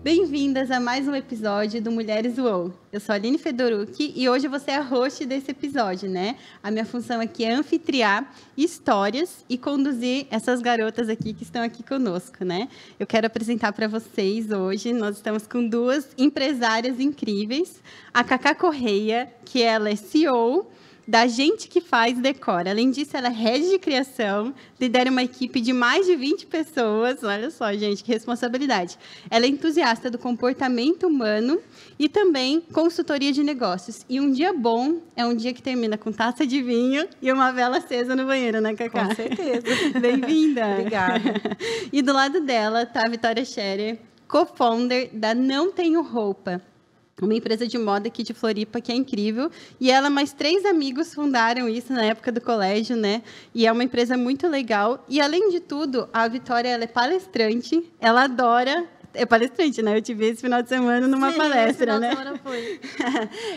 Bem-vindas a mais um episódio do Mulheres UOL. Eu sou a Aline Fedorucci e hoje você é a host desse episódio, né? A minha função aqui é anfitriar histórias e conduzir essas garotas aqui que estão aqui conosco, né? Eu quero apresentar para vocês hoje, nós estamos com duas empresárias incríveis. A Cacá Correia, que ela é CEO da Gente que Faz Decora. Além disso, ela é head de criação, lidera uma equipe de mais de 20 pessoas. Olha só, gente, que responsabilidade. Ela é entusiasta do comportamento humano e também consultoria de negócios. E um dia bom é um dia que termina com taça de vinho e uma vela acesa no banheiro, né, Cacá? Com certeza. Bem-vinda. Obrigada. E do lado dela está a Vitória Scherer, co-founder da Não Tenho Roupa, uma empresa de moda aqui de Floripa que é incrível. E ela mais 3 amigos fundaram isso na época do colégio, né? E é uma empresa muito legal. E, além de tudo, a Vitória, ela é palestrante. Ela adora... É palestrante, né? Eu te vi esse final de semana numa palestra, né? Esse final de semana foi.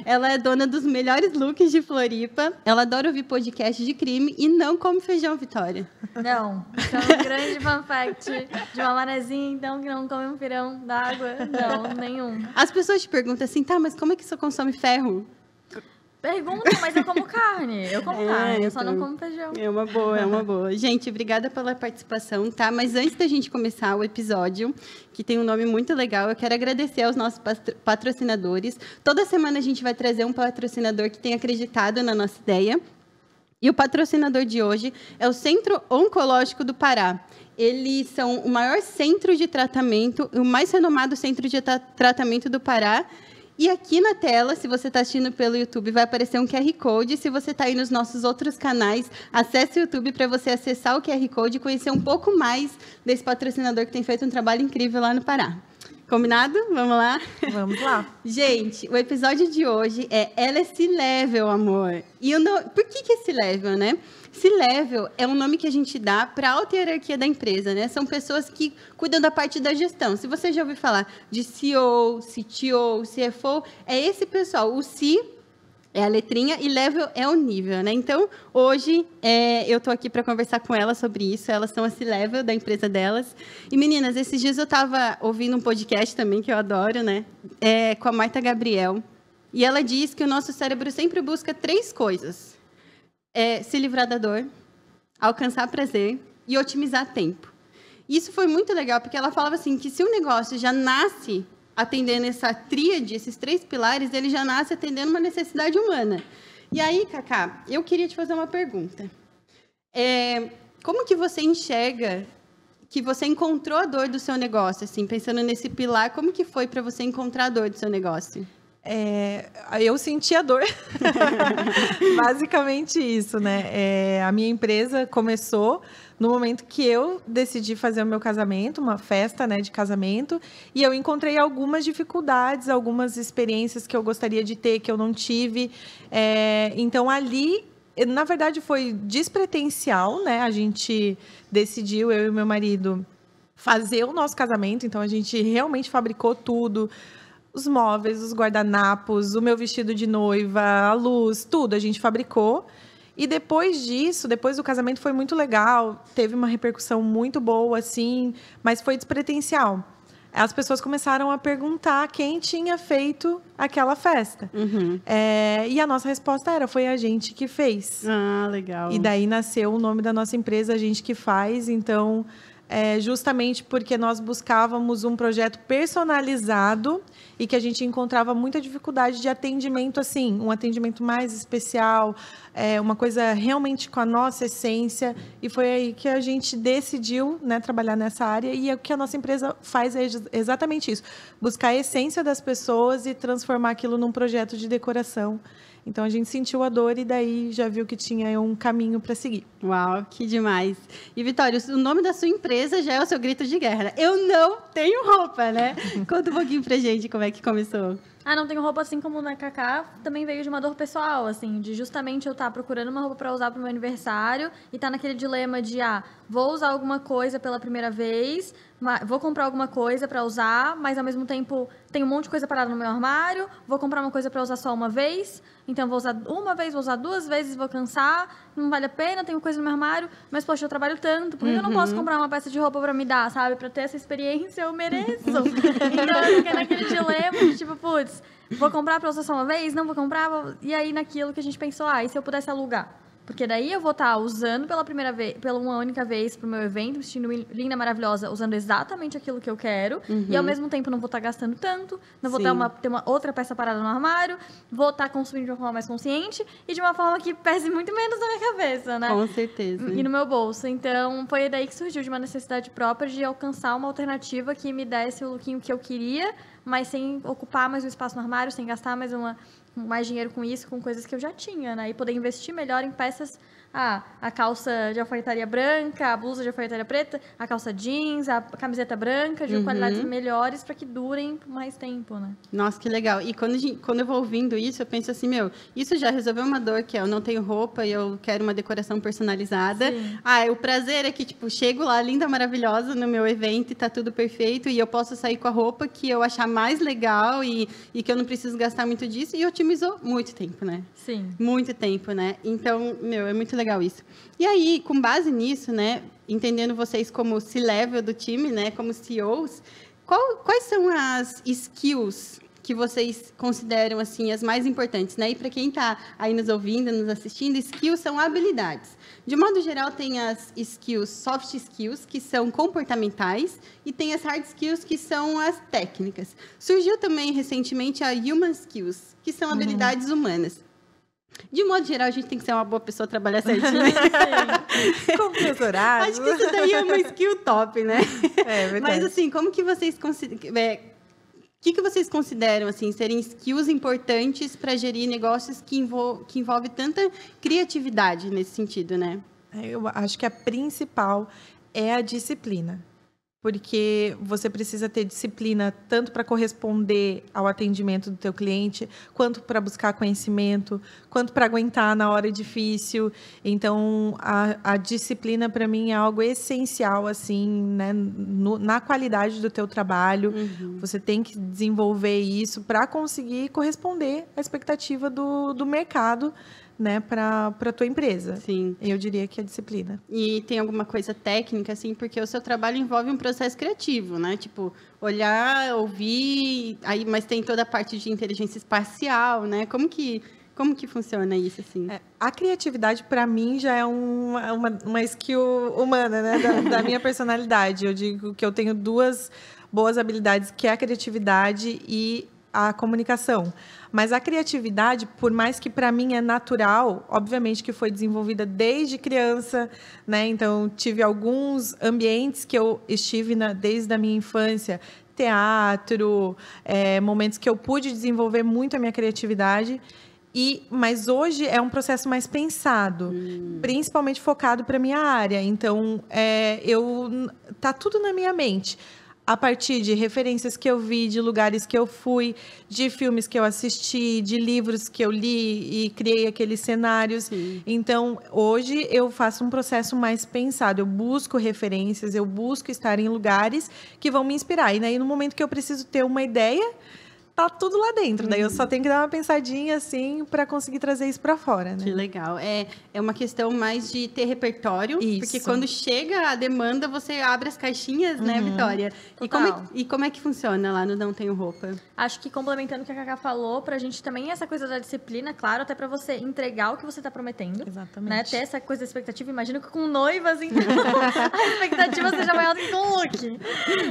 Ela é dona dos melhores looks de Floripa. Ela adora ouvir podcast de crime e não come feijão, Vitória. Não. Então, um grande fun fact de uma manezinha, então, que não come um pirão d'água. Não, nenhum. As pessoas te perguntam assim, tá, mas como é que você consome ferro? Pergunta, mas eu como carne. Eu como carne, eu só não então, como feijão. É uma boa, é uma boa. Gente, obrigada pela participação, tá? Mas antes da gente começar o episódio, que tem um nome muito legal, eu quero agradecer aos nossos patrocinadores. Toda semana a gente vai trazer um patrocinador que tem acreditado na nossa ideia. E o patrocinador de hoje é o Centro Oncológico do Pará. Eles são o maior centro de tratamento, o mais renomado centro de tratamento do Pará. E aqui na tela, se você está assistindo pelo YouTube, vai aparecer um QR Code. Se você está aí nos nossos outros canais, acesse o YouTube para você acessar o QR Code e conhecer um pouco mais desse patrocinador que tem feito um trabalho incrível lá no Pará. Combinado? Vamos lá? Vamos lá. Gente, o episódio de hoje é Ela é C-Level, amor. E por que C-Level, né? C-Level é um nome que a gente dá para a alta hierarquia da empresa, né? São pessoas que cuidam da parte da gestão. Se você já ouviu falar de CEO, CTO, CFO, é esse pessoal. O C é a letrinha e level é o nível, né? Então, hoje, eu estou aqui para conversar com elas sobre isso. Elas são a C-Level da empresa delas. E, meninas, esses dias eu estava ouvindo um podcast também, que eu adoro, né? Com a Marta Gabriel. E ela diz que o nosso cérebro sempre busca 3 coisas. Se livrar da dor, alcançar prazer e otimizar tempo. Isso foi muito legal, porque ela falava assim, que se o negócio já nasce atendendo essa tríade, esses 3 pilares, ele já nasce atendendo uma necessidade humana. E aí, Cacá, eu queria te fazer uma pergunta. Como que você enxerga que você encontrou a dor do seu negócio, assim, pensando nesse pilar, como que foi para você encontrar a dor do seu negócio? Eu senti a dor. Basicamente isso, né? A minha empresa começou no momento que eu decidi fazer o meu casamento, uma festa, né, de casamento, e eu encontrei algumas dificuldades, algumas experiências que eu gostaria de ter, que eu não tive. Então, ali, na verdade, foi despretensial, né? A gente decidiu, eu e meu marido, fazer o nosso casamento. Então, a gente realmente fabricou tudo. Os móveis, os guardanapos, o meu vestido de noiva, a luz, tudo a gente fabricou. E depois disso, depois do casamento foi muito legal, teve uma repercussão muito boa, assim, mas foi despretensial. As pessoas começaram a perguntar quem tinha feito aquela festa. Uhum. E a nossa resposta foi a gente que fez. Ah, legal. E daí nasceu o nome da nossa empresa, A Gente que Faz. Então, justamente porque nós buscávamos um projeto personalizado e que a gente encontrava muita dificuldade de atendimento, assim, um atendimento mais especial, uma coisa realmente com a nossa essência. E foi aí que a gente decidiu, né, trabalhar nessa área. E o que a nossa empresa faz é exatamente isso: buscar a essência das pessoas e transformar aquilo num projeto de decoração. Então, a gente sentiu a dor e daí já viu que tinha um caminho para seguir. Uau, que demais. E, Vitória, o nome da sua empresa já é o seu grito de guerra. Eu não tenho roupa, né? Conta um pouquinho pra gente como é que começou. Não tenho roupa, assim como na Cacá, também veio de uma dor pessoal, assim, de justamente eu estar procurando uma roupa para usar pro meu aniversário e estar naquele dilema de, vou usar alguma coisa pela primeira vez, vou comprar alguma coisa para usar, mas ao mesmo tempo tem um monte de coisa parada no meu armário, vou comprar uma coisa para usar só uma vez, então vou usar uma vez, vou usar 2 vezes, vou cansar, não vale a pena, tenho coisa no meu armário, mas poxa, eu trabalho tanto, por que eu não posso comprar uma peça de roupa para me dar, sabe? Para ter essa experiência, eu mereço. Então eu fiquei naquele dilema de tipo, putz, vou comprar para usar só uma vez? Não vou comprar, e aí naquilo que a gente pensou, e se eu pudesse alugar? Porque daí eu vou estar usando pela uma única vez pro meu evento, vestindo linda, maravilhosa, usando exatamente aquilo que eu quero. E ao mesmo tempo não vou estar gastando tanto, não vou ter uma outra peça parada no armário, vou estar consumindo de uma forma mais consciente e de uma forma que pese muito menos na minha cabeça, né? Com certeza. E no meu bolso. Então, foi daí que surgiu de uma necessidade própria de alcançar uma alternativa que me desse o lookinho que eu queria, mas sem ocupar mais um espaço no armário, sem gastar mais dinheiro com isso, com coisas que eu já tinha, né? E poder investir melhor em peças, a calça de alfaiataria branca, a blusa de alfaiataria preta, a calça jeans, a camiseta branca, de qualidades melhores para que durem por mais tempo, né? Nossa, que legal. E quando eu vou ouvindo isso, eu penso assim, isso já resolveu uma dor, que é eu não tenho roupa e eu quero uma decoração personalizada. Sim. O prazer é que, tipo, chego lá, linda, maravilhosa, no meu evento e tá tudo perfeito e eu posso sair com a roupa que eu achar mais legal e que eu não preciso gastar muito disso e otimizou muito tempo, né? Sim. Muito tempo, né? Então, é muito legal isso. E aí, com base nisso, né, entendendo vocês como C-level do time, né, como CEOs, quais são as skills que vocês consideram, assim, as mais importantes, né? E para quem está aí nos ouvindo, nos assistindo, skills são habilidades. De modo geral, tem as skills, soft skills, que são comportamentais, e tem as hard skills, que são as técnicas. Surgiu também, recentemente, a human skills, que são habilidades humanas. De modo geral, a gente tem que ser uma boa pessoa, trabalhar certinho. Complementarado. Acho que isso daí é uma skill top, né? É verdade. Mas, assim, como que vocês consideram... O que vocês consideram, assim, serem skills importantes para gerir negócios que envolve tanta criatividade nesse sentido, né? Eu acho que a principal é a disciplina. Porque você precisa ter disciplina tanto para corresponder ao atendimento do teu cliente, quanto para buscar conhecimento, quanto para aguentar na hora difícil. Então, a disciplina, para mim, é algo essencial, assim, né? Na qualidade do teu trabalho. Você tem que desenvolver isso para conseguir corresponder à expectativa do mercado, né, para a tua empresa. Sim. Eu diria que é disciplina. E tem alguma coisa técnica, assim, porque o seu trabalho envolve um processo criativo, né? Tipo, olhar, ouvir, aí, mas tem toda a parte de inteligência espacial, né? Como que funciona isso, assim? A criatividade, para mim, já é uma skill humana, né, da minha personalidade. Eu digo que eu tenho 2 boas habilidades, que é a criatividade e a comunicação. Mas a criatividade, por mais que para mim é natural, obviamente que foi desenvolvida desde criança, né? Então, tive alguns ambientes que eu estive desde a minha infância, teatro, momentos que eu pude desenvolver muito a minha criatividade. Mas hoje é um processo mais pensado, principalmente focado para a minha área. Então, tá tudo na minha mente. A partir de referências que eu vi, de lugares que eu fui, de filmes que eu assisti, de livros que eu li e criei aqueles cenários. Sim. Então, hoje eu faço um processo mais pensado. Eu busco referências, eu busco estar em lugares que vão me inspirar. E aí, no momento que eu preciso ter uma ideia, tá tudo lá dentro. Daí eu só tenho que dar uma pensadinha, assim, para conseguir trazer isso para fora, né? Que legal. É uma questão mais de ter repertório, Isso. Porque quando chega a demanda, você abre as caixinhas, né, Vitória? E como é que funciona lá no Não Tenho Roupa? Acho que complementando o que a Cacá falou, pra gente também essa coisa da disciplina, claro, até pra você entregar o que você tá prometendo. Exatamente. Né? Ter essa coisa da expectativa. Imagino que com noivas, então, a expectativa seja maior do que com o look.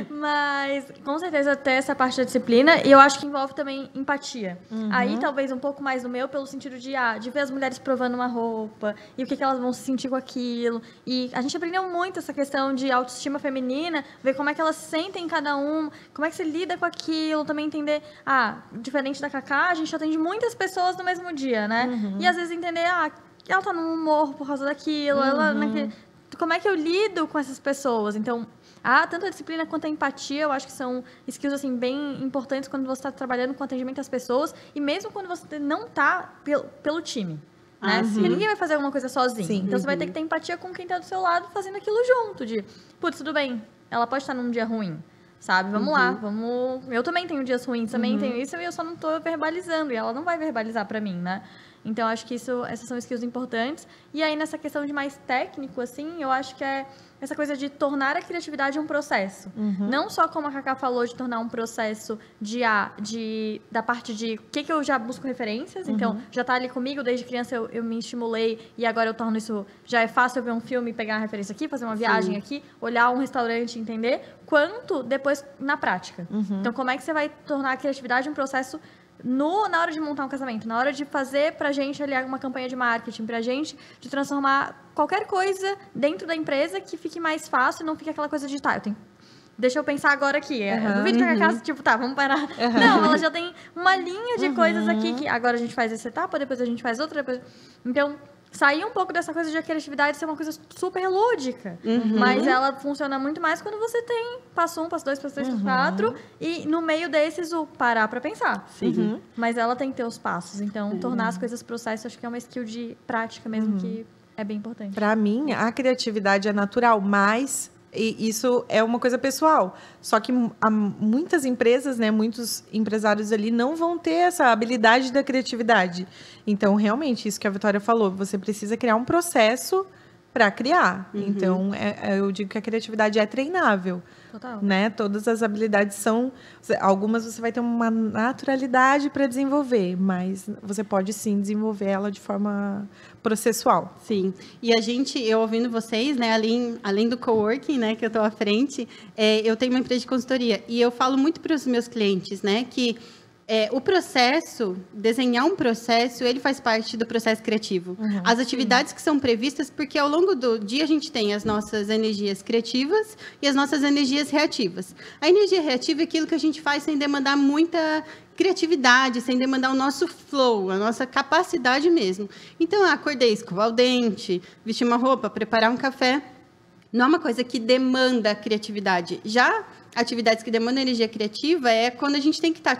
Mas, com certeza, ter essa parte da disciplina. E eu acho que envolve também empatia. Aí, talvez, um pouco mais no meu, pelo sentido de ver as mulheres provando uma roupa e o que elas vão se sentir com aquilo. E a gente aprendeu muito essa questão de autoestima feminina, ver como é que elas se sentem em cada um, como é que você lida com aquilo, também entender, diferente da Cacá, a gente atende muitas pessoas no mesmo dia, né? E às vezes entender, ela tá num humor por causa daquilo, como é que eu lido com essas pessoas? Então, tanto a disciplina quanto a empatia, eu acho que são skills, assim, bem importantes quando você está trabalhando com atendimento às pessoas e mesmo quando você não está pelo time. Né? Porque ninguém vai fazer alguma coisa sozinho. Sim. Então, você vai ter que ter empatia com quem está do seu lado fazendo aquilo junto. Putz, tudo bem, ela pode estar num dia ruim, sabe? Vamos lá, vamos... Eu também tenho dias ruins, também tenho isso, e eu só não tô verbalizando, e ela não vai verbalizar pra mim, né? Então, acho que essas são skills importantes. E aí, nessa questão de mais técnico, assim, eu acho que é essa coisa de tornar a criatividade um processo. Não só, como a Cacá falou, de tornar um processo da parte de o que eu já busco referências. Então, já tá ali comigo, desde criança eu me estimulei e agora eu torno isso... Já é fácil eu ver um filme, pegar uma referência aqui, fazer uma viagem aqui, olhar um restaurante e entender. Quanto depois na prática. Então, como é que você vai tornar a criatividade um processo... na hora de montar um casamento, na hora de fazer pra gente ali uma campanha de marketing, pra gente de transformar qualquer coisa dentro da empresa que fique mais fácil e não fique aquela coisa de, deixa eu pensar agora aqui. Eu duvido que a casa, vamos parar. Não, ela já tem uma linha de coisas aqui que agora a gente faz essa etapa, depois a gente faz outra, depois... Então, sair um pouco dessa coisa de criatividade ser uma coisa super lúdica. Mas ela funciona muito mais quando você tem passo 1, passo 2, passo 3, passo 4. E no meio desses, o parar pra pensar. Mas ela tem que ter os passos. Então, tornar as coisas processo, acho que é uma skill de prática mesmo que é bem importante. Pra mim, a criatividade é natural, mas... E isso é uma coisa pessoal. Só que muitas empresas, né, muitos empresários ali não vão ter essa habilidade da criatividade. Então, realmente, isso que a Vitória falou, você precisa criar um processo para criar. Então, eu digo que a criatividade é treinável. Total. Né? Todas as habilidades são... Algumas você vai ter uma naturalidade para desenvolver, mas você pode, sim, desenvolver ela de forma processual. Sim. E eu ouvindo vocês, né, além do coworking, né, que eu estou à frente, eu tenho uma empresa de consultoria. E eu falo muito para os meus clientes, né, que o processo, desenhar um processo, ele faz parte do processo criativo. As atividades que são previstas, porque ao longo do dia a gente tem as nossas energias criativas e as nossas energias reativas. A energia reativa é aquilo que a gente faz sem demandar muita criatividade, sem demandar o nosso flow, a nossa capacidade mesmo. Então, acordei, escovar o dente, vestir uma roupa, preparar um café. Não é uma coisa que demanda criatividade. Já atividades que demandam energia criativa é quando a gente tem que estar,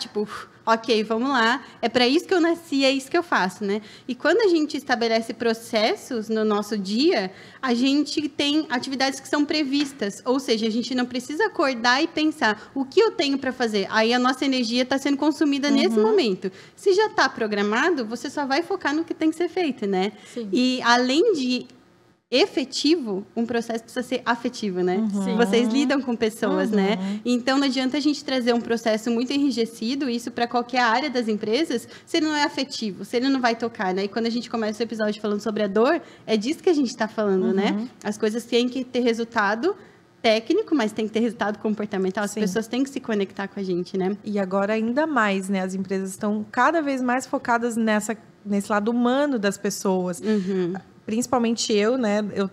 ok, vamos lá, é para isso que eu nasci, é isso que eu faço, né? E quando a gente estabelece processos no nosso dia, a gente tem atividades que são previstas, ou seja, a gente não precisa acordar e pensar o que eu tenho para fazer. Aí a nossa energia está sendo consumida nesse momento. Se já está programado, você só vai focar no que tem que ser feito, né? Sim. E além de efetivo, um processo precisa ser afetivo, né? Sim. Vocês lidam com pessoas, né? Então, não adianta a gente trazer um processo muito enrijecido, isso para qualquer área das empresas, se ele não é afetivo, se ele não vai tocar, né? E quando a gente começa o episódio falando sobre a dor, é disso que a gente está falando, né? As coisas têm que ter resultado técnico, mas tem que ter resultado comportamental. As pessoas têm que se conectar com a gente, né? E agora ainda mais, né? As empresas estão cada vez mais focadas nesse lado humano das pessoas. Principalmente eu, né? Eu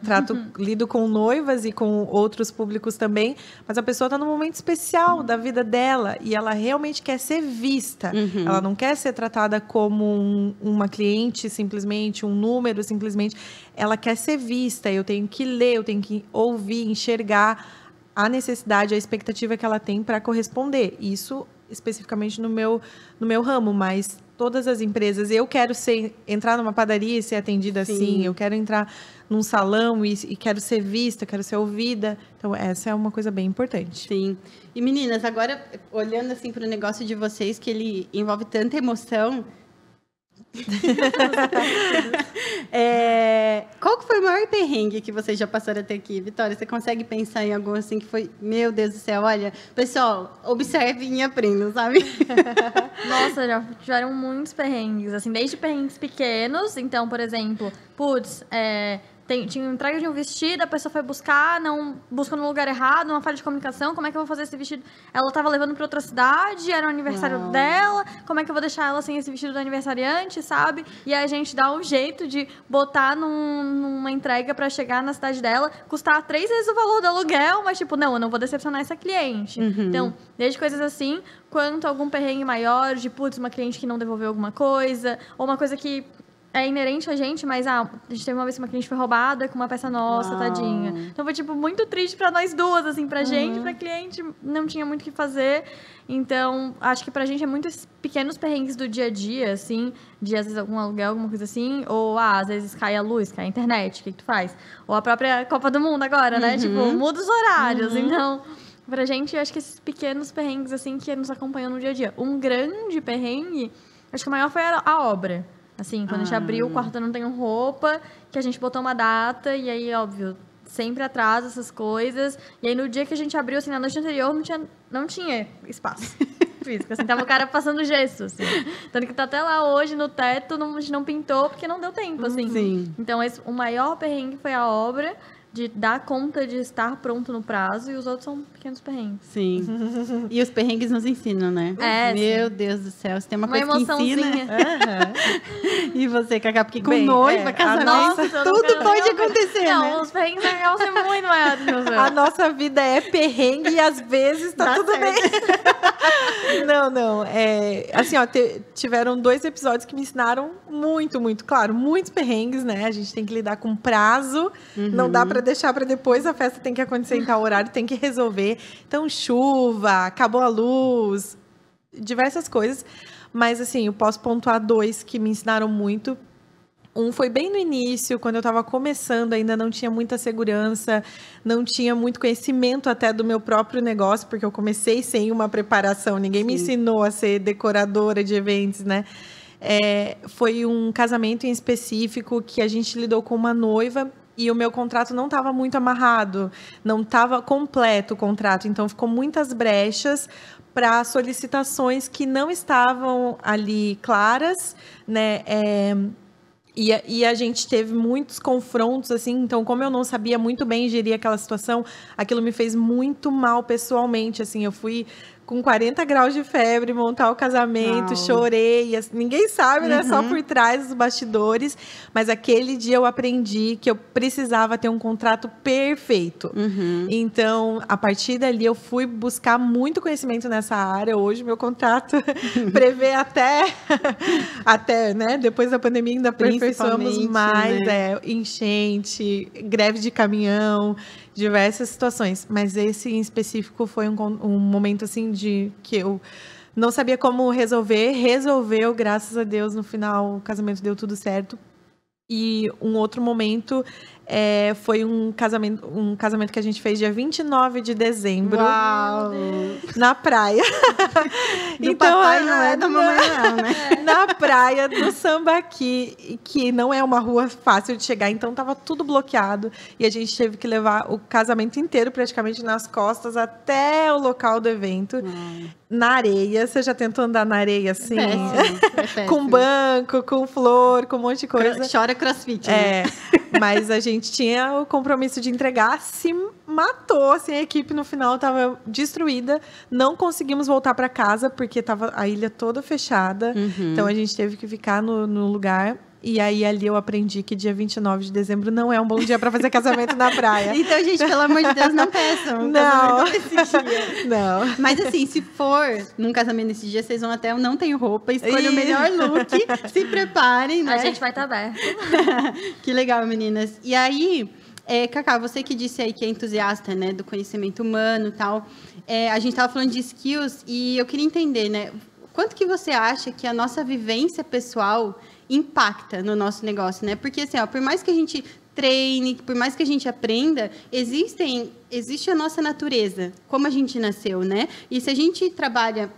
lido com noivas e com outros públicos também, mas a pessoa está num momento especial da vida dela e ela realmente quer ser vista. Ela não quer ser tratada como uma cliente simplesmente, um número simplesmente. Ela quer ser vista. Eu tenho que ler, eu tenho que ouvir, enxergar a necessidade, a expectativa que ela tem para corresponder. Isso especificamente no meu ramo, mas todas as empresas, eu quero entrar numa padaria e ser atendida assim, eu quero entrar num salão e quero ser vista, quero ser ouvida. Então, essa é uma coisa bem importante. Sim. E meninas, agora, olhando assim para o negócio de vocês, que ele envolve tanta emoção... Qual que foi o maior perrengue que vocês já passaram até aqui? Vitória, você consegue pensar em algum assim que foi, meu Deus do céu, olha, pessoal, observem e aprendam, sabe? Nossa, já tiveram muitos perrengues, assim, desde perrengues pequenos. Então, por exemplo, tinha entrega de um vestido, a pessoa foi buscar, busca no lugar errado, uma falha de comunicação, como é que eu vou fazer esse vestido? Ela estava levando para outra cidade, era o aniversário dela, como é que eu vou deixar ela sem esse vestido do aniversariante, sabe? E aí a gente dá um jeito de botar numa entrega para chegar na cidade dela, custar 3 vezes o valor do aluguel, mas não, eu não vou decepcionar essa cliente. Então, desde coisas assim, quanto algum perrengue maior, de uma cliente que não devolveu alguma coisa, ou uma coisa que é inerente a gente, mas a gente teve uma vez que uma cliente foi roubada com uma peça nossa, Uau. tadinha. Então foi, tipo, muito triste pra nós duas, assim, pra gente, pra cliente, não tinha muito o que fazer. Então, acho que pra gente é muitos pequenos perrengues do dia a dia, assim, de às vezes algum aluguel, alguma coisa assim, ou às vezes cai a luz, cai a internet, o que tu faz? Ou a própria Copa do Mundo agora, né? Tipo, muda os horários, então... Pra gente, eu acho que esses pequenos perrengues, assim, que nos acompanham no dia a dia. Um grande perrengue, acho que o maior foi a obra. Assim, quando a gente abriu o quarto Não Tenho Roupa, que a gente botou uma data, e aí, óbvio, sempre atrasa essas coisas. E aí, no dia que a gente abriu, assim, na noite anterior, não tinha espaço físico. Assim, tava o cara passando gesso, assim. Tanto que tá até lá hoje, no teto, a gente não pintou, porque não deu tempo, assim. Sim. Então, o maior perrengue foi a obra, de dar conta de estar pronto no prazo, e os outros são pequenos perrengues. Sim. E os perrengues nos ensinam, né? É, Meu Deus do céu, se tem uma coisa que emoçãozinha. ensina. E você, Cacá, porque com noiva, casamento, nossa, eu não tudo quero- pode acontecer, Não, né? os perrengues vão ser muito maiores que os A outros. nossa vida é perrengue e às vezes tá Dá tudo certo. bem. Não. Assim, ó, tiveram 2 episódios que me ensinaram muito, claro, muitos perrengues, né? A gente tem que lidar com prazo, não dá pra deixar pra depois, a festa tem que acontecer em tal horário, tem que resolver. Então, chuva, acabou a luz, diversas coisas. Mas, assim, eu posso pontuar 2 que me ensinaram muito. Um foi bem no início, quando eu estava começando, ainda não tinha muita segurança, não tinha muito conhecimento até do meu próprio negócio, porque eu comecei sem uma preparação, ninguém me ensinou a ser decoradora de eventos, né? Foi um casamento em específico que a gente lidou com uma noiva e o meu contrato não estava muito amarrado, não estava completo o contrato, então ficou muitas brechas para solicitações que não estavam ali claras, né? E a gente teve muitos confrontos, assim, então como eu não sabia muito bem gerir aquela situação, aquilo me fez muito mal pessoalmente, assim, eu fui com 40 graus de febre montar o casamento, Uau. chorei, assim, ninguém sabe, né, só por trás dos bastidores, mas aquele dia eu aprendi que eu precisava ter um contrato perfeito. Então, a partir dali eu fui buscar muito conhecimento nessa área, hoje meu contrato prevê até, né, depois da pandemia ainda aperfeiçoamos Principalmente, mais, né? Enchente, greve de caminhão, diversas situações, mas esse em específico foi um momento assim de que eu não sabia como resolveu, graças a Deus, no final o casamento deu tudo certo. E um outro momento foi um casamento que a gente fez dia 29 de dezembro. Uau! Na praia. Do papai não é da mamãe não, né? Na praia do Sambaqui, que não é uma rua fácil de chegar, então tava tudo bloqueado e a gente teve que levar o casamento inteiro praticamente nas costas até o local do evento. Na areia. Você já tentou andar na areia assim? Péssimo. Com banco, com flor, com um monte de coisa. Chora crossfit, né? Mas a gente tinha o compromisso de entregar, se matou, assim, a equipe no final estava destruída, não conseguimos voltar para casa, porque estava a ilha toda fechada, então a gente teve que ficar no lugar, e aí ali eu aprendi que dia 29 de dezembro não é um bom dia para fazer casamento na praia. Então, gente, pelo amor de Deus, não peçam um casamento nesse dia. Não. Mas assim, se for num casamento nesse dia, vocês vão até o Não Tenho Roupa, escolha o melhor look, se preparem, né? A gente vai estar aberto. Que legal, meninas. E aí, Cacá, você que disse aí que é entusiasta, né, do conhecimento humano e tal, a gente estava falando de skills e eu queria entender, né, quanto que você acha que a nossa vivência pessoal impacta no nosso negócio, né? Porque, assim, ó, por mais que a gente treine, por mais que a gente aprenda, existe a nossa natureza, como a gente nasceu, né? E se a gente trabalha...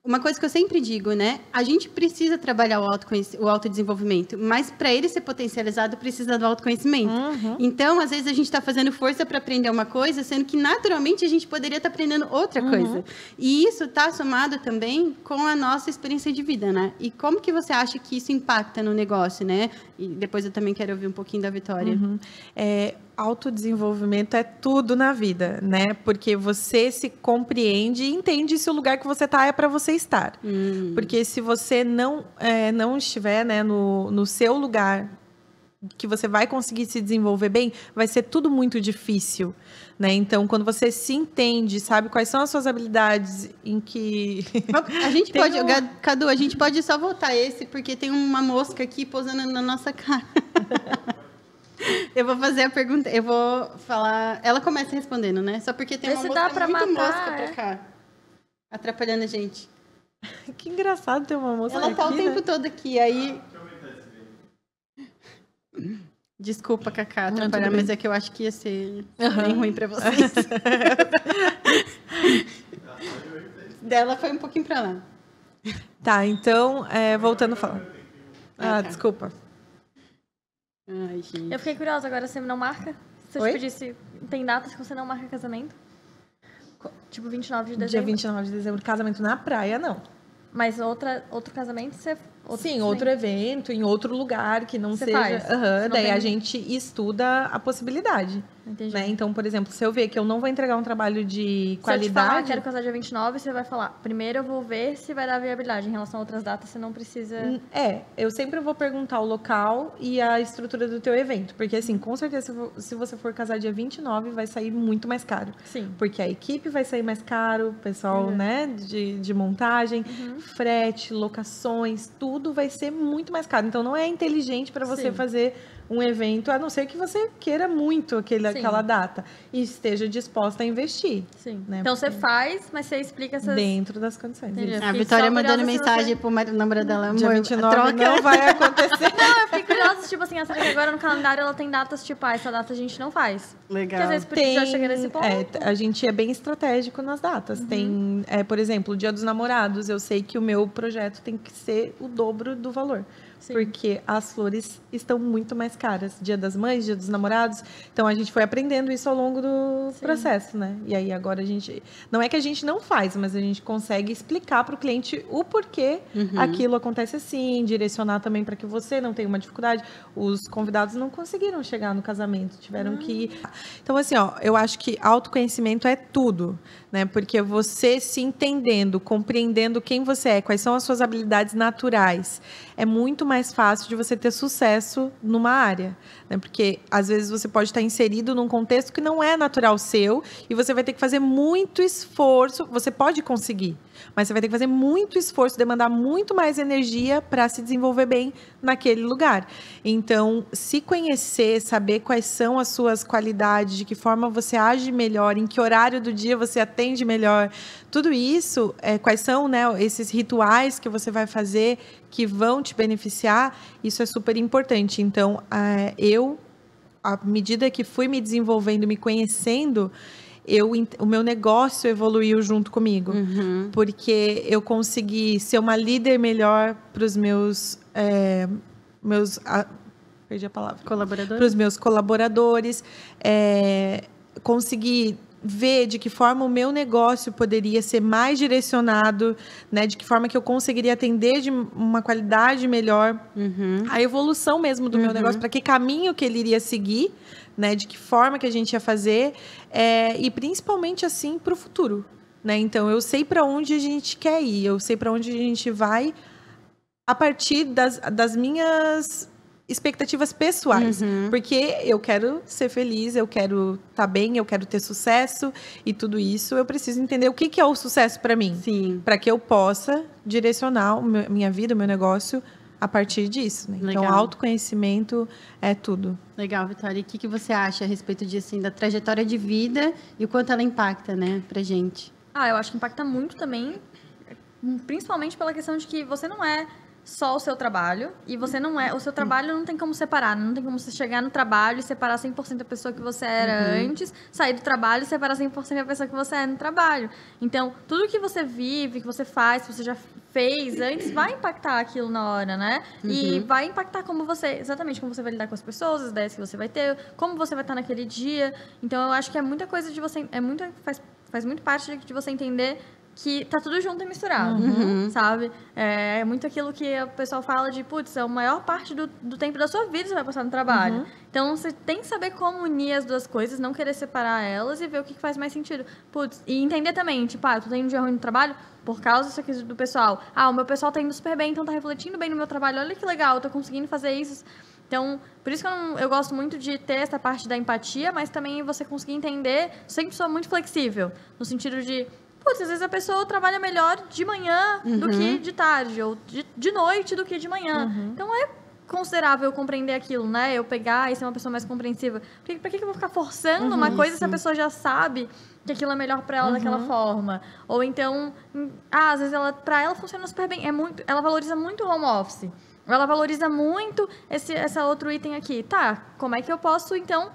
Uma coisa que eu sempre digo, né? A gente precisa trabalhar o autodesenvolvimento, mas para ele ser potencializado, precisa do autoconhecimento. Então, às vezes, a gente está fazendo força para aprender uma coisa, sendo que, naturalmente, a gente poderia estar aprendendo outra coisa. E isso está somado também com a nossa experiência de vida, né? E como que você acha que isso impacta no negócio, né? E depois eu também quero ouvir um pouquinho da Vitória. Autodesenvolvimento é tudo na vida, né? Porque você se compreende e entende se o lugar que você está é para você estar. Porque se você não estiver, né, no seu lugar que você vai conseguir se desenvolver bem, vai ser tudo muito difícil, né? Então, quando você se entende, sabe quais são as suas habilidades em que... A gente pode, Cadu, a gente pode só voltar esse, porque tem uma mosca aqui pousando na nossa cara. Eu vou fazer a pergunta, eu vou falar... Ela começa respondendo, né? Só porque tem uma mosca, muito mosca pra cá, atrapalhando a gente. Que engraçado ter uma mosca aqui, Ela tá o tempo né? todo aqui, aí... Desculpa, Cacá, atrapalhar, mas é que eu acho que ia ser bem ruim pra vocês. Dela foi um pouquinho pra lá. Tá, então, voltando a falar. Tá. Desculpa. Ai, gente. Eu fiquei curiosa, agora você não marca? Se eu Oi? te pedisse, tem datas que você não marca casamento? Tipo 29 de dezembro? Dia 29 de dezembro, casamento na praia, não. Mas outro casamento, você... Sim, outro evento, em outro lugar que não Você seja... faz? Daí tem... a gente estuda a possibilidade. Entendi. Né? Então, por exemplo, se eu ver que eu não vou entregar um trabalho de qualidade... Se eu te falar, quero casar dia 29, você vai falar, primeiro eu vou ver se vai dar viabilidade. Em relação a outras datas, você não precisa... Eu sempre vou perguntar o local e a estrutura do teu evento. Porque, assim, com certeza, se você for casar dia 29, vai sair muito mais caro. Sim. Porque a equipe vai sair mais caro, o pessoal, né, de montagem, frete, locações, tudo vai ser muito mais caro. Então, não é inteligente para você fazer um evento, a não ser que você queira muito aquela data e esteja disposta a investir. Sim. Né? Então, você faz, mas você explica essas... Dentro das condições. Entendi. A Vitória mandando mensagem pro namorado dela. Amor, Dia 29 troca. não vai acontecer. Não, eu fiquei curiosa, tipo assim, essa que agora no calendário ela tem datas, tipo, essa data a gente não faz. Legal. Porque às vezes já chega nesse ponto. A gente é bem estratégico nas datas. Tem, por exemplo, o Dia dos Namorados, eu sei que o meu projeto tem que ser o dobro do valor. Sim. Porque as flores estão muito mais caras. Dia das Mães, Dia dos Namorados. Então, a gente foi aprendendo isso ao longo do processo, né? E aí, agora a gente... Não é que a gente não faz, mas a gente consegue explicar para o cliente o porquê aquilo acontece assim, direcionar também para que você não tenha uma dificuldade. Os convidados não conseguiram chegar no casamento, tiveram que ir. Então, assim, eu acho que autoconhecimento é tudo, né? Porque você se entendendo, compreendendo quem você é, quais são as suas habilidades naturais, é muito mais fácil de você ter sucesso numa área, né? Porque às vezes você pode estar inserido num contexto que não é natural seu e você vai ter que fazer muito esforço. Você pode conseguir, mas você vai ter que fazer muito esforço, demandar muito mais energia para se desenvolver bem naquele lugar. Então, se conhecer, saber quais são as suas qualidades, de que forma você age melhor, em que horário do dia você atende melhor, tudo isso, quais são, né, esses rituais que você vai fazer que vão te beneficiar, isso é super importante. Então, à medida que fui me desenvolvendo, me conhecendo, o meu negócio evoluiu junto comigo, porque eu consegui ser uma líder melhor para os perdi a palavra. Colaboradores? Para os meus colaboradores, consegui ver de que forma o meu negócio poderia ser mais direcionado, né? De que forma que eu conseguiria atender de uma qualidade melhor, a evolução mesmo do meu negócio, para que caminho que ele iria seguir, né? De que forma que a gente ia fazer, e principalmente assim para o futuro, né? Então eu sei para onde a gente quer ir, eu sei para onde a gente vai a partir das minhas expectativas pessoais, porque eu quero ser feliz, eu quero estar bem, eu quero ter sucesso e tudo isso, eu preciso entender o que é o sucesso para mim, para que eu possa direcionar minha vida, o meu negócio a partir disso, né? Então, autoconhecimento é tudo. Legal, Vitória. E o que você acha a respeito disso, assim, da trajetória de vida e o quanto ela impacta, né, pra gente? Eu acho que impacta muito também, principalmente pela questão de que você não é só o seu trabalho, e você não é... O seu trabalho não tem como separar, não tem como você chegar no trabalho e separar 100% da pessoa que você era antes, sair do trabalho e separar 100% da pessoa que você é no trabalho. Então, tudo que você vive, que você faz, que você já fez antes, vai impactar aquilo na hora, né? E vai impactar exatamente como você vai lidar com as pessoas, as ideias que você vai ter, como você vai estar naquele dia. Então, eu acho que é muita coisa de você... Faz muito parte de você entender que tá tudo junto e misturado, sabe? É muito aquilo que o pessoal fala de, putz, a maior parte do tempo da sua vida você vai passar no trabalho. Então, você tem que saber como unir as duas coisas, não querer separar elas e ver o que faz mais sentido. Putz, e entender também, tipo, eu tô tendo um dia ruim no trabalho por causa disso aqui do pessoal. O meu pessoal tá indo super bem, então tá refletindo bem no meu trabalho. Olha que legal, eu tô conseguindo fazer isso Então, por isso que eu gosto muito de ter essa parte da empatia, mas também você conseguir entender, sempre sou muito flexível, no sentido de, putz, às vezes a pessoa trabalha melhor de manhã do que de tarde, ou de noite do que de manhã. Então, é considerável compreender aquilo, né? Eu pegar e ser uma pessoa mais compreensiva. Pra que eu vou ficar forçando uma coisa se a pessoa já sabe que aquilo é melhor pra ela daquela forma? Ou então, às vezes pra ela funciona super bem. Ela valoriza muito o home office. Ela valoriza muito esse outro item aqui. Tá, como é que eu posso, então...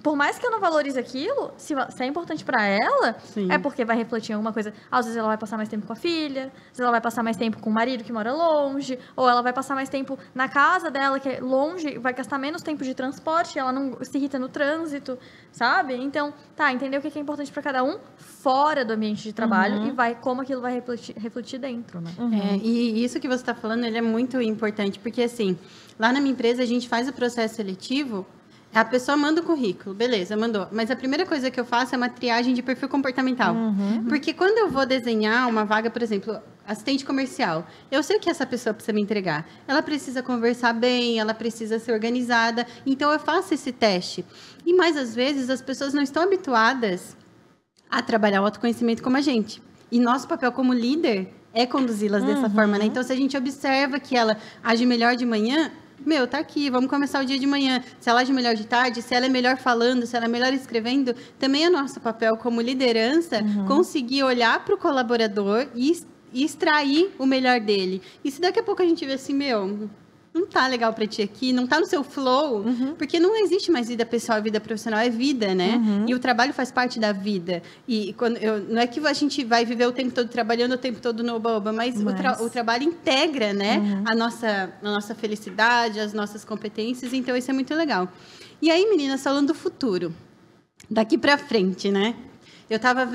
Por mais que eu não valorize aquilo, se é importante pra ela, é porque vai refletir em alguma coisa. Às vezes ela vai passar mais tempo com a filha, às vezes ela vai passar mais tempo com o marido que mora longe, ou ela vai passar mais tempo na casa dela, que é longe, vai gastar menos tempo de transporte, ela não se irrita no trânsito, sabe? Então, entender o que é importante pra cada um fora do ambiente de trabalho e como aquilo vai refletir dentro, né? E isso que você está falando, ele é muito importante, porque assim, lá na minha empresa a gente faz o processo seletivo. A pessoa manda o currículo, beleza, mandou. Mas a primeira coisa que eu faço é uma triagem de perfil comportamental. Porque quando eu vou desenhar uma vaga, por exemplo, assistente comercial, eu sei o que essa pessoa precisa me entregar. Ela precisa conversar bem, ela precisa ser organizada. Então, eu faço esse teste. E mais às vezes, as pessoas não estão habituadas a trabalhar o autoconhecimento como a gente. E nosso papel como líder é conduzi-las dessa forma, né? Então, se a gente observa que ela age melhor de manhã... tá aqui, vamos começar o dia de manhã. Se ela age melhor de tarde, se ela é melhor falando, se ela é melhor escrevendo, também é nosso papel como liderança conseguir olhar para o colaborador e extrair o melhor dele. E se daqui a pouco a gente vê assim, não tá legal para ti aqui, não tá no seu flow, porque não existe mais vida pessoal e vida profissional, é vida, né? E o trabalho faz parte da vida. E não é que a gente vai viver o tempo todo trabalhando, o tempo todo no oba-oba, mas o trabalho integra, né? A nossa felicidade, as nossas competências, então isso é muito legal. E aí, meninas, falando do futuro, daqui para frente, né? Eu estava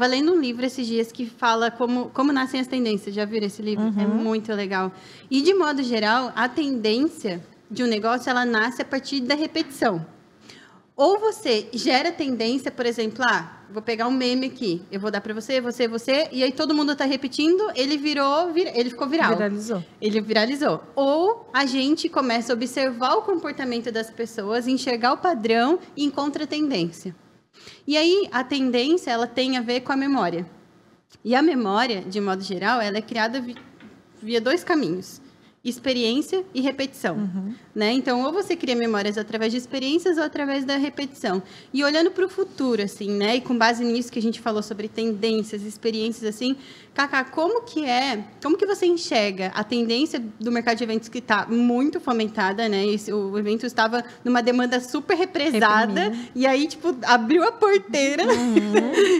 lendo um livro esses dias que fala como nascem as tendências. Já viram esse livro? É muito legal. E, de modo geral, a tendência de um negócio, ela nasce a partir da repetição. Ou você gera tendência, por exemplo, vou pegar um meme aqui, eu vou dar para você, e aí todo mundo está repetindo, ele ficou viral. Ele viralizou. Ou a gente começa a observar o comportamento das pessoas, enxergar o padrão e encontra tendência. E aí, a tendência, ela tem a ver com a memória. E a memória, de modo geral, ela é criada via 2 caminhos. Experiência e repetição. Né? Então, ou você cria memórias através de experiências ou através da repetição. E olhando para o futuro, assim, né? E com base nisso que a gente falou sobre tendências, experiências, assim, Cacá, como que você enxerga a tendência do mercado de eventos que está muito fomentada, né? O evento estava numa demanda super represada, e aí, tipo, abriu a porteira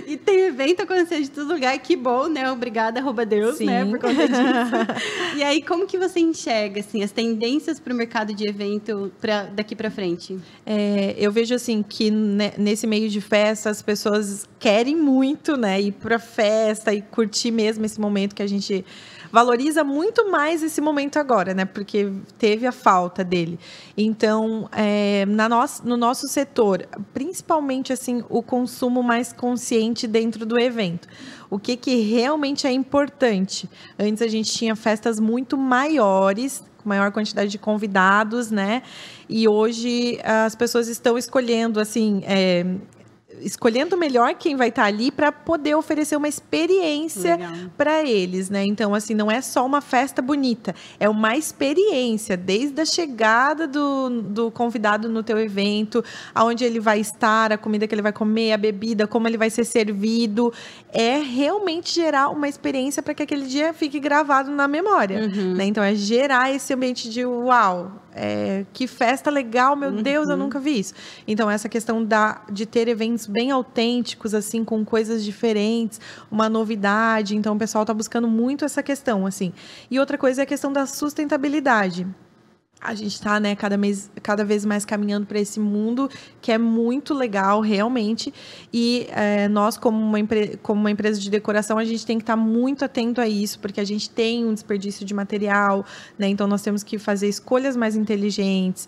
e tem evento acontecendo de todo lugar, que bom, né? Obrigada, Deus, né? Por conta disso. E aí, como que você enxerga, assim, as tendências para o mercado de evento daqui para frente? Eu vejo, assim, que nesse meio de festa, as pessoas querem muito, né? Ir para festa e curtir mesmo esse momento, que a gente valoriza muito mais esse momento agora, né? Porque teve a falta dele. Então, no nosso setor, principalmente, assim, o consumo mais consciente dentro do evento. O que realmente é importante? Antes a gente tinha festas muito maiores, com maior quantidade de convidados, né? E hoje as pessoas estão escolhendo, assim, escolhendo melhor quem vai estar ali para poder oferecer uma experiência para eles, né? Então, assim, não é só uma festa bonita, é uma experiência, desde a chegada do convidado no teu evento, aonde ele vai estar, a comida que ele vai comer, a bebida, como ele vai ser servido, é realmente gerar uma experiência para que aquele dia fique gravado na memória, né? Então, é gerar esse ambiente de uau, que festa legal, meu Deus, eu nunca vi isso. Então, essa questão de ter eventos bem autênticos, assim, com coisas diferentes, uma novidade. Então, o pessoal está buscando muito essa questão, assim. E outra coisa é a questão da sustentabilidade. A gente está, né, cada vez mais caminhando para esse mundo, que é muito legal, realmente. E nós, como uma empresa de decoração, a gente tem que estar muito atento a isso, porque a gente tem um desperdício de material, né? Então, nós temos que fazer escolhas mais inteligentes.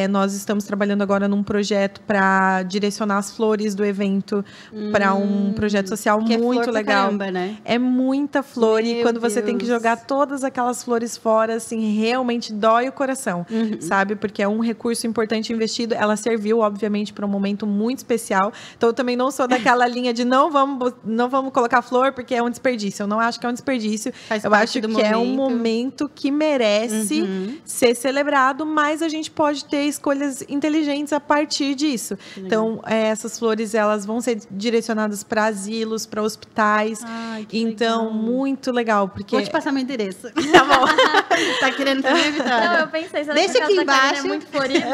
Nós estamos trabalhando agora num projeto para direcionar as flores do evento para um projeto social muito legal. Caramba, né? É muita flor, e quando você tem que jogar todas aquelas flores fora, assim, realmente dói o coração. coração, sabe? Porque é um recurso importante investido. Ela serviu, obviamente, para um momento muito especial. Então, eu também não sou daquela linha de não vamos colocar flor porque é um desperdício. Eu não acho que é um desperdício. Eu acho que é um momento que merece ser celebrado, mas a gente pode ter escolhas inteligentes a partir disso. Então, essas flores, elas vão ser direcionadas para asilos, para hospitais. Então, muito legal. Porque... Vou te passar meu endereço. Tá bom. Tá querendo também, Vitória? Não, eu pensei, deixa aqui embaixo. É muito florida.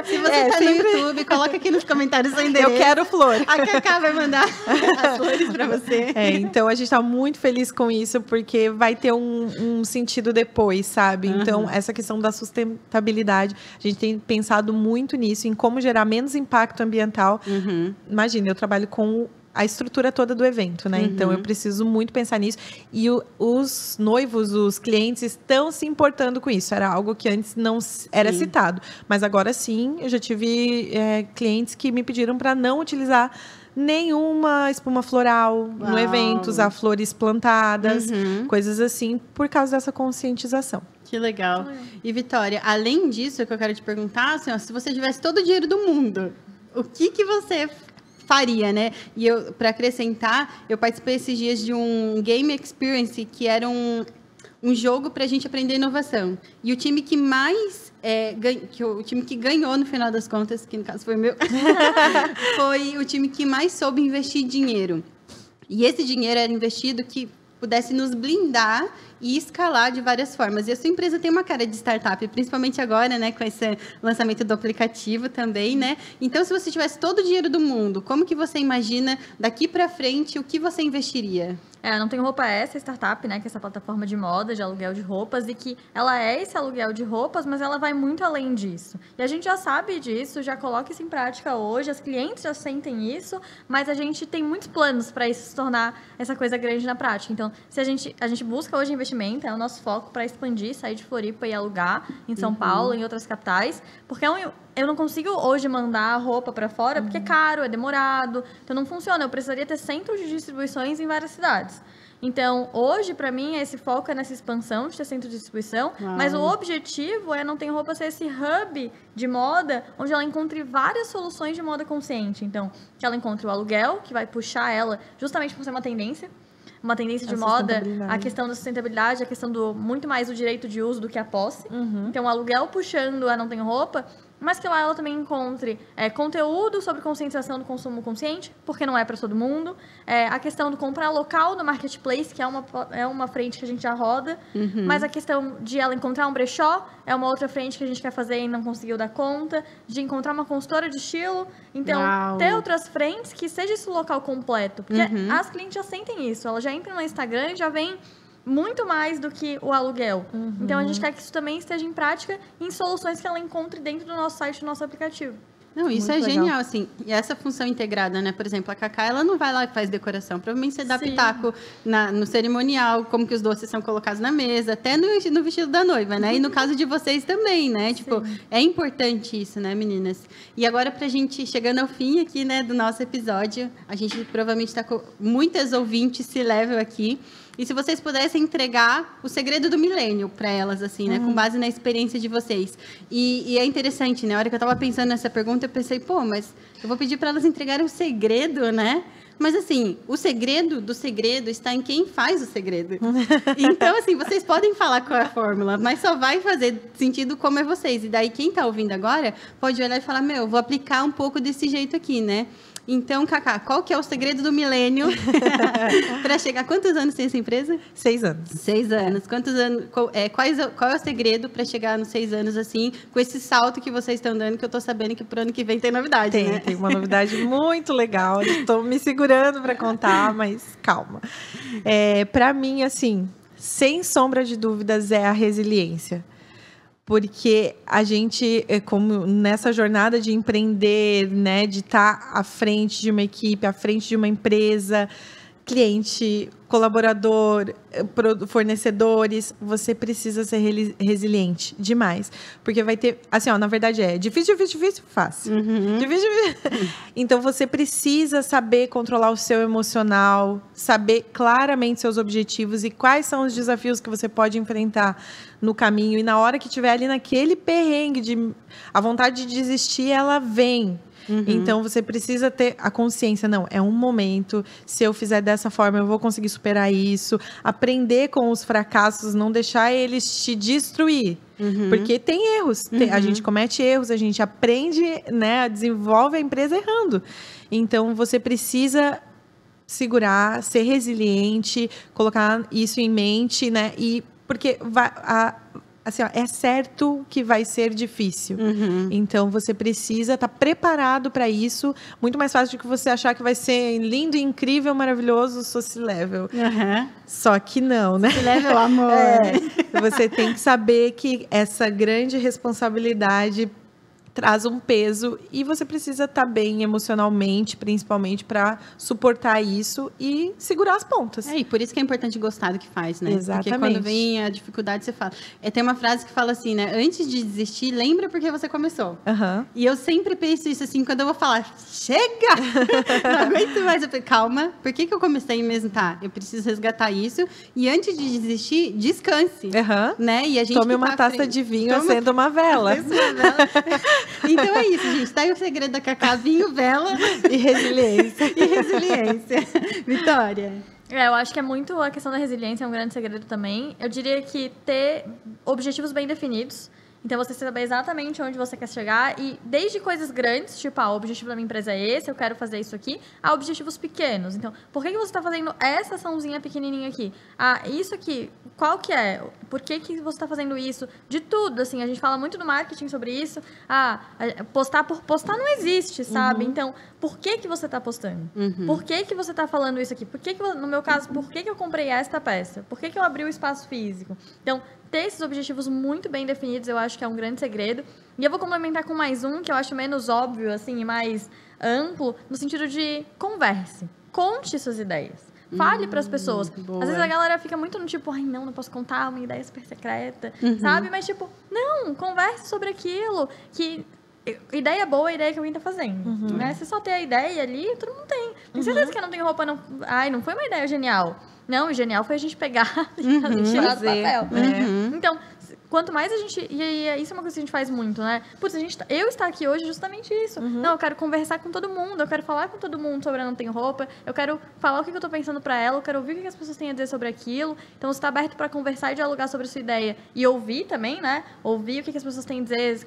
Se você tá no YouTube, coloca aqui nos comentários seu endereço. Eu quero flor. A Cacá vai mandar as flores para você. Então a gente tá muito feliz com isso, porque vai ter um sentido depois, sabe? Então, essa questão da sustentabilidade, a gente tem pensado muito nisso, em como gerar menos impacto ambiental. Imagina, eu trabalho com a estrutura toda do evento, né? Então, eu preciso muito pensar nisso. E os noivos, os clientes, estão se importando com isso. Era algo que antes não era citado. Mas agora sim, eu já tive clientes que me pediram para não utilizar nenhuma espuma floral no evento, usar flores plantadas, coisas assim, por causa dessa conscientização. Que legal. E, Vitória, além disso, o que eu quero te perguntar, assim, ó, se você tivesse todo o dinheiro do mundo, o que você faria, né? E eu, para acrescentar, eu participei esses dias de um Game Experience, que era um jogo para a gente aprender inovação. E o time que mais o time que ganhou no final das contas, que no caso foi o meu, foi o time que mais soube investir dinheiro. E esse dinheiro era investido que pudesse nos blindar e escalar de várias formas. E a sua empresa tem uma cara de startup, principalmente agora, né, com esse lançamento do aplicativo também, né? Então, se você tivesse todo o dinheiro do mundo, como que você imagina daqui para frente o que você investiria? Não Tenho Roupa essa startup, né, que é essa plataforma de moda, de aluguel de roupas, e que ela é esse aluguel de roupas, mas ela vai muito além disso. E a gente já sabe disso, já coloca isso em prática hoje, as clientes já sentem isso, mas a gente tem muitos planos para isso se tornar essa coisa grande na prática. Então, se a gente busca hoje investimento, é o nosso foco para expandir, sair de Floripa e alugar em São Paulo, em outras capitais, porque eu não consigo hoje mandar a roupa para fora, porque é caro, é demorado, então não funciona. Eu precisaria ter centros de distribuições em várias cidades. Então, hoje, para mim, esse foco é nessa expansão de ter centro de distribuição, mas o objetivo é Não Tenho Roupa ser esse hub de moda, onde ela encontre várias soluções de moda consciente. Então, que ela encontre o aluguel, que vai puxar ela justamente por ser uma tendência de moda, a questão da sustentabilidade, a questão do muito mais o direito de uso do que a posse. Então, o aluguel puxando a Não Tenho Roupa, mas que lá ela também encontre conteúdo sobre conscientização do consumo consciente, porque não é para todo mundo. A questão do comprar local no marketplace, que é uma frente que a gente já roda, mas a questão de ela encontrar um brechó é uma outra frente que a gente quer fazer e não conseguiu dar conta, de encontrar uma consultora de estilo. Então, ter outras frentes que seja esse local completo, porque as clientes já sentem isso, elas já entram no Instagram e já vêm muito mais do que o aluguel. Então, a gente quer que isso também esteja em prática em soluções que ela encontre dentro do nosso site, do nosso aplicativo. Não, isso muito legal. Genial, assim. E essa função integrada, né? Por exemplo, a Cacá, ela não vai lá e faz decoração. Provavelmente você dá pitaco no cerimonial, como que os doces são colocados na mesa, até no vestido da noiva, né? E no caso de vocês também, né? Tipo, é importante isso, né, meninas? E agora, pra gente, chegando ao fim aqui, né, do nosso episódio, a gente provavelmente tá com muitas ouvintes C-level aqui. E se vocês pudessem entregar o segredo do milênio para elas, assim, né? Com base na experiência de vocês. E é interessante, né? A hora que eu estava pensando nessa pergunta, eu pensei, mas eu vou pedir para elas entregarem o segredo, né? Mas, assim, o segredo do segredo está em quem faz o segredo. Então, assim, vocês podem falar qual é a fórmula, mas só vai fazer sentido como é vocês. E daí, quem está ouvindo agora pode olhar e falar, vou aplicar um pouco desse jeito aqui, né? Então, Cacá, qual que é o segredo do milênio para chegar? Quantos anos tem essa empresa? 6 anos. 6 anos. Quantos anos? Qual é o segredo para chegar nos 6 anos, assim, com esse salto que vocês estão dando, que eu estou sabendo que pro ano que vem tem novidade, né? Tem uma novidade muito legal. Estou me segurando para contar, mas calma. Para mim, assim, sem sombra de dúvidas, é a resiliência. Porque a gente, como nessa jornada de empreender, né, de estar à frente de uma equipe, à frente de uma empresa, cliente, colaborador, fornecedores, você precisa ser resiliente demais. Porque vai ter, assim, ó, na verdade difícil, fácil. Difícil. Então, você precisa saber controlar o seu emocional, saber claramente seus objetivos e quais são os desafios que você pode enfrentar no caminho. E na hora que estiver ali naquele perrengue, a vontade de desistir, ela vem. Então, você precisa ter a consciência, não, é um momento, se eu fizer dessa forma, eu vou conseguir superar isso, aprender com os fracassos, não deixar eles te destruir, porque tem erros, a gente comete erros, a gente aprende, né, desenvolve a empresa errando. Então, você precisa segurar, ser resiliente, colocar isso em mente, né, e porque assim, ó, é certo que vai ser difícil. Então, você precisa estar preparado para isso. Muito mais fácil do que você achar que vai ser lindo, incrível, maravilhoso, C-level. Só que não, né? C-level, amor. Você tem que saber que essa grande responsabilidade traz um peso e você precisa estar bem emocionalmente, principalmente para suportar isso e segurar as pontas. E por isso que é importante gostar do que faz, né? Exatamente. Porque quando vem a dificuldade, você fala. Tem uma frase que fala assim, né? Antes de desistir, lembra porque você começou. E eu sempre penso isso assim, quando eu vou falar, chega! Não aguento mais. Eu falo, calma, por que eu comecei mesmo? Tá, eu preciso resgatar isso. E antes de desistir, descanse. Né? E a gente tome uma taça de vinho, acenda uma vela. Então é isso, gente. Tá aí o segredo da Cacá, vinho, vela e resiliência. Vitória. Eu acho que é muito a questão da resiliência, é um grande segredo também. Eu diria que ter objetivos bem definidos. Então, você saber exatamente onde você quer chegar e desde coisas grandes, tipo, o objetivo da minha empresa é esse, eu quero fazer isso aqui, a objetivos pequenos. Então, por que você está fazendo essa açãozinha pequenininha aqui? Isso aqui, qual que é? Por que você está fazendo isso? De tudo, assim, a gente fala muito no marketing sobre isso. Postar por postar não existe, sabe? Então, por que você está postando? Por que você está falando isso aqui? No meu caso, por que eu comprei esta peça? Por que eu abri o espaço físico? Então, ter esses objetivos muito bem definidos, eu acho que é um grande segredo. E eu vou complementar com mais um, que eu acho menos óbvio, assim, e mais amplo, no sentido de converse. Conte suas ideias. Fale para as pessoas. Boa. Às vezes a galera fica muito no tipo, não posso contar, uma ideia super secreta, sabe? Mas tipo, não, converse sobre aquilo, que ideia boa é a ideia que alguém tá fazendo, né? Se só ter a ideia ali, todo mundo tem. Tem certeza que eu não tenho roupa, não... não foi uma ideia genial. Não, o genial foi a gente pegar e tirar do papel. Então, quanto mais a gente... E isso é uma coisa que a gente faz muito, né? Putz, eu estar aqui hoje é justamente isso. Não, eu quero conversar com todo mundo, eu quero falar com todo mundo sobre eu não tenho roupa, eu quero falar o que eu tô pensando pra ela, eu quero ouvir o que as pessoas têm a dizer sobre aquilo. Então, você tá aberto pra conversar e dialogar sobre a sua ideia. E ouvir também, né? Ouvir o que as pessoas têm a dizer,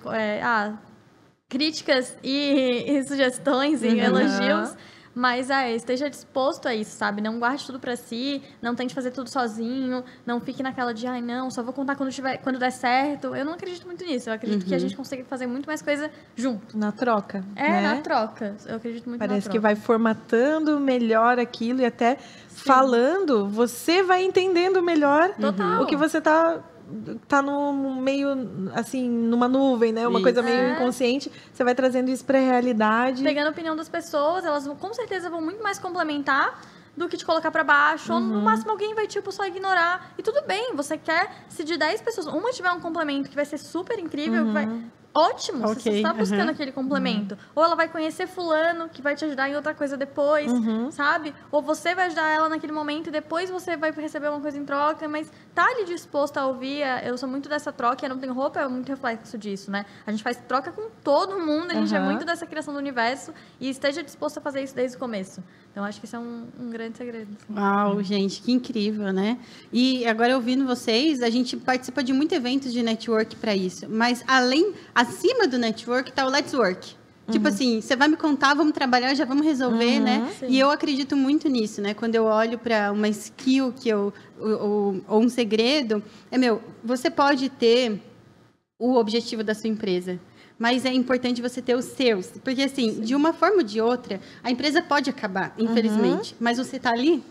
críticas e sugestões e elogios. Mas esteja disposto a isso, sabe? Não guarde tudo pra si, não tente fazer tudo sozinho, não fique naquela de, não, só vou contar quando der certo. Eu não acredito muito nisso. Eu acredito que a gente consegue fazer muito mais coisa junto. Na troca. Né? Na troca. Eu acredito muito Parece na troca. que vai formatando melhor aquilo e até falando, você vai entendendo melhor o que você tá no meio, assim, numa nuvem, né? Uma coisa meio inconsciente. Você vai trazendo isso pra realidade. Pegando a opinião das pessoas, elas com certeza vão muito mais complementar do que te colocar pra baixo. Ou no máximo alguém vai, só ignorar. E tudo bem, você quer, se de 10 pessoas, uma tiver um complemento que vai ser super incrível, que vai... Ótimo, você está buscando aquele complemento. Ou ela vai conhecer fulano, que vai te ajudar em outra coisa depois, sabe? Ou você vai ajudar ela naquele momento e depois você vai receber uma coisa em troca, mas tá ali disposto a ouvir. Eu sou muito dessa troca, eu não tenho roupa, é muito reflexo disso, né? A gente faz troca com todo mundo, a gente é muito dessa criação do universo e esteja disposto a fazer isso desde o começo. Então, acho que isso é um grande segredo. Assim. Uau, gente, que incrível, né? E agora, ouvindo vocês, a gente participa de muitos eventos de network para isso. Mas, acima do network, tá o Let's Work. Tipo assim, você vai me contar, vamos trabalhar, já vamos resolver, né? Sim. E eu acredito muito nisso, né? Quando eu olho para uma skill ou um segredo, você pode ter o objetivo da sua empresa. Mas é importante você ter os seus. Porque, assim, de uma forma ou de outra, a empresa pode acabar, infelizmente. Mas você está ali.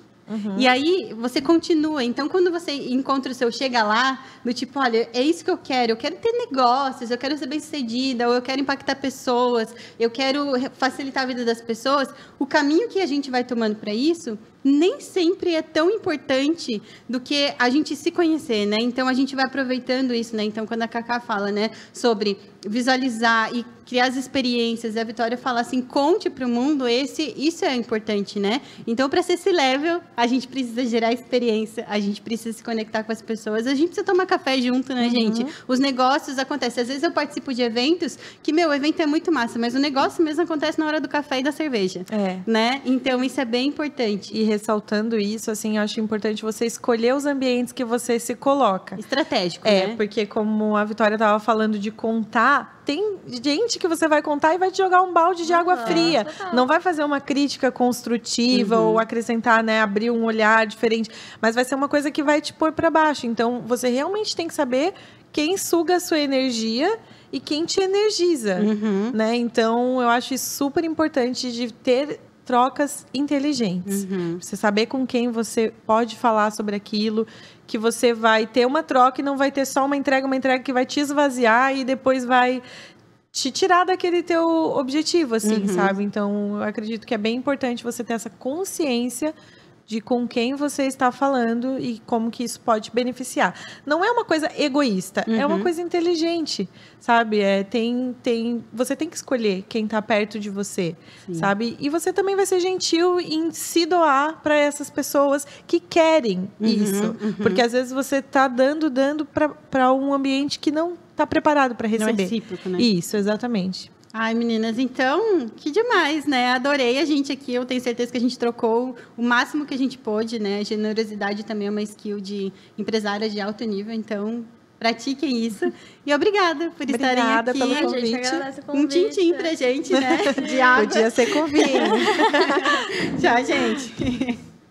E aí, você continua. Então, quando você encontra o seu chega lá, do tipo, olha, é isso que eu quero ter negócios, eu quero ser bem-sucedida, ou eu quero impactar pessoas, eu quero facilitar a vida das pessoas, o caminho que a gente vai tomando para isso nem sempre é tão importante do que a gente se conhecer, né? Então, a gente vai aproveitando isso, né? Então, quando a Cacá fala, né, sobre visualizar e criar as experiências, e a Vitória fala assim, conte para o mundo, isso é importante, né? Então, para ser esse level, a gente precisa gerar experiência, a gente precisa se conectar com as pessoas, a gente precisa tomar café junto, né, gente? Os negócios acontecem. Às vezes eu participo de eventos que, o evento é muito massa, mas o negócio mesmo acontece na hora do café e da cerveja, né? Então, isso é bem importante. E ressaltando isso, assim, eu acho importante você escolher os ambientes que você se coloca. Estratégico, né? Porque como a Vitória estava falando de contar, tem gente que você vai contar e vai te jogar um balde de água fria. Não vai fazer uma crítica construtiva ou acrescentar, né, abrir um olhar diferente, mas vai ser uma coisa que vai te pôr para baixo. Então, você realmente tem que saber quem suga a sua energia e quem te energiza, né? Então, eu acho isso super importante de ter trocas inteligentes. Você saber com quem você pode falar sobre aquilo, que você vai ter uma troca e não vai ter só uma entrega que vai te esvaziar e depois vai te tirar daquele teu objetivo, assim, sabe? Então, eu acredito que é bem importante você ter essa consciência de com quem você está falando e como que isso pode beneficiar. Não é uma coisa egoísta, é uma coisa inteligente, sabe? Você tem que escolher quem está perto de você, sabe? E você também vai ser gentil em se doar para essas pessoas que querem isso. Porque às vezes você está dando para um ambiente que não está preparado para receber. Não é recíproco, né? Isso, exatamente. Ai, meninas, então, que demais, né? Adorei a gente aqui, eu tenho certeza que a gente trocou o máximo que a gente pôde, né? Generosidade também é uma skill de empresária de alto nível, então pratiquem isso. E obrigada por estarem aqui. Pelo convite. A gente agradece o convite. Um tintim pra gente, né? De água. Podia ser convite. Tchau, gente.